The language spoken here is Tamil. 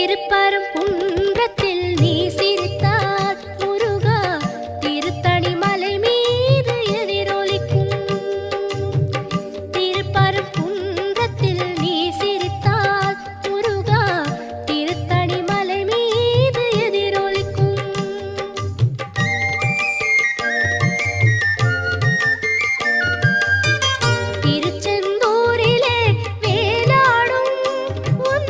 திருப்பரங்குன்றத்தில் நீ சிரித்தால் முருகா திருத்தணி மலை மீது எதிரொலிக்கும். திருப்பரங்குன்றத்தில் நீ சிரித்தால் முருகா திருத்தணி மலை மீது எதிரொலிக்கும். திருச்செந்தூரிலே வேலாடும் உன்